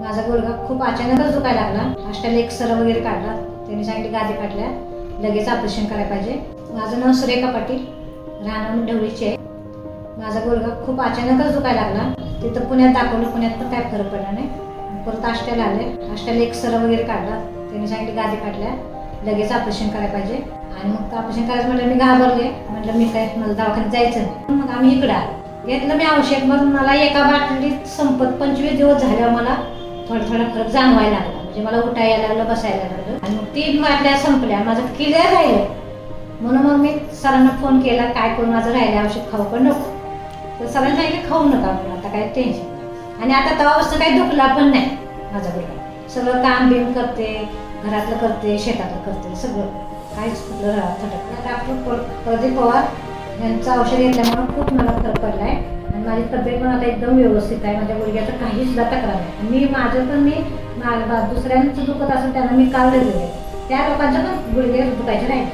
माझा गुडघा खूप अचानकच दुखायला लागला. अष्टाला एक्सरे वगैरे काढला. त्यांनी सांगितले गादी काढल्या, लगेच ऑपरेशन करायला पाहिजे. माझं नाव सुरेखा पाटील, राहणार ढवळीची आहे. माझा गुडघा खूप अचानकच दुखायला लागला. तिथं पुण्यात दाखवलं, पुण्यात पण काय फरक पडला नाही. परत अष्टाला आले, अष्टाला एक्सरे वगैरे काढला. त्यांनी सांगितले गादी काढल्या, लगेच ऑपरेशन करायला पाहिजे. आणि मग ऑपरेशन करायचं म्हटलं, मी घाबरले. म्हटलं मी काय, मला दवाखान्यात जायचं नाही. मग आम्ही इकडं आलो. घेतलं मी औषध. मग मला एका बाटलीत संपत 25 दिवस झाल्यावर मला थोडा फरक जाणवायला लागला. म्हणजे मला उठायला लागलं, बसायला लागलं. आणि मग 3 बाटल्या संपल्या, माझं क्लिअर राहिलं. म्हणून मग मी सरांना फोन केला, काय करून माझं राहिलं, औषध खाऊ पण नको. तर सरांनी सांगितलं खाऊ नका, आता काय टेन्शन नाही. आणि आता तेव्हापासून काही दुखला पण नाही माझा गुडघा. सगळं काम बिम करते, घरातलं करते, शेतातलं करते, सगळं काहीच कुठलं थटक. डॉक्टर प्रदीप पवार यांचं औषध घेतल्यामुळे खूप मला फरक पडला आहे. आणि माझी तब्येत पण आता एकदम व्यवस्थित आहे. माझ्या गुडघ्याचं काही सुद्धा तक्रार नाही. मी माझं पण दुसऱ्यांचं दुखत असेल त्यांना मी काढलेलं आहे. त्या लोकांचं पण गुडघे दुखायचे नाही.